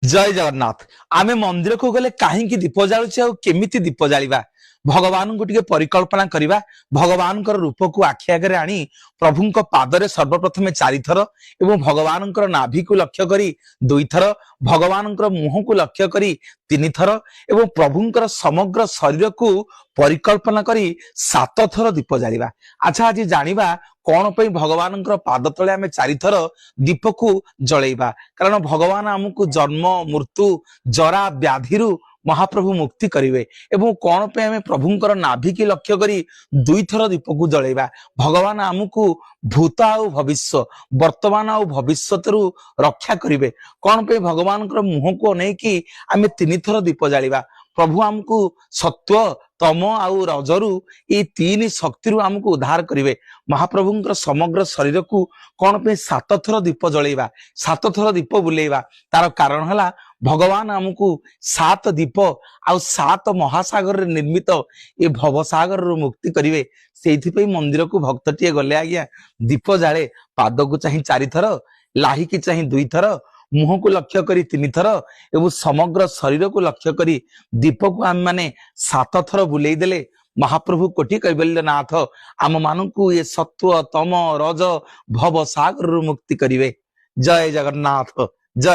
जय जगन्नाथ। आमे मंदिर को गले कहीं दीप जालुचे आ केमिति दीप जालिबा भगवान को टिके परिकल्पना करिबा। भगवान रूप को आखि आगे आनी प्रभु पादरे सर्वप्रथमे 4 थर एवं भगवान नाभि को लक्ष्य करी 2 थर, भगवान मुह को लक्ष्य करी 3 थर एवं प्रभुंकर समग्र शरीर को परिकल्पना करी 7 थर दीप जालिबा। अच्छा, आज जानिबा कौन पे भगवान पाद तले आमे 4 थर दीप को जलैबा। कारण भगवान आमको जन्म मृत्यु जरा व्याधिरु महाप्रभु मुक्ति करिवे एवं कौन पे हमें प्रभुंकर नाभि की लक्ष्य करी 2 थर दीप को जलैबा। भगवान आमको भूत आउ भविष्य वर्तमान आउ भविष्यत रक्षा करिवे। कौन पे भगवान मुह को नहीं कि आमे 3 थर दीप जालिबा। प्रभु आमको सत्व तम आउ रजरु ये 3 शक्ति आमको उद्धार करिवे। महाप्रभुंकर समग्र शरीर को कौन पे 7 थर दीप जलैबा, 7 थर दीप बुलेबा। तार कारण हला भगवान आमको 7 दीप आउ 7 महासागर निर्मित ये भवसागर मुक्ति करिवे। से मंदिर को भक्तटिए गले आज्ञा दीप जाले पाद को चाहे 4 थर, लाही की चाहे 2 थर, मुह को लक्ष्य करी 3 थर एवं समग्र शरीर को लक्ष्य करी दीप को आम माने 7 थर बुले देले। महाप्रभु कोटि कैबल्य नाथ आम मानू ये सत्व तम रज भव सागर मुक्ति करिवे। जय जगन्नाथ। जय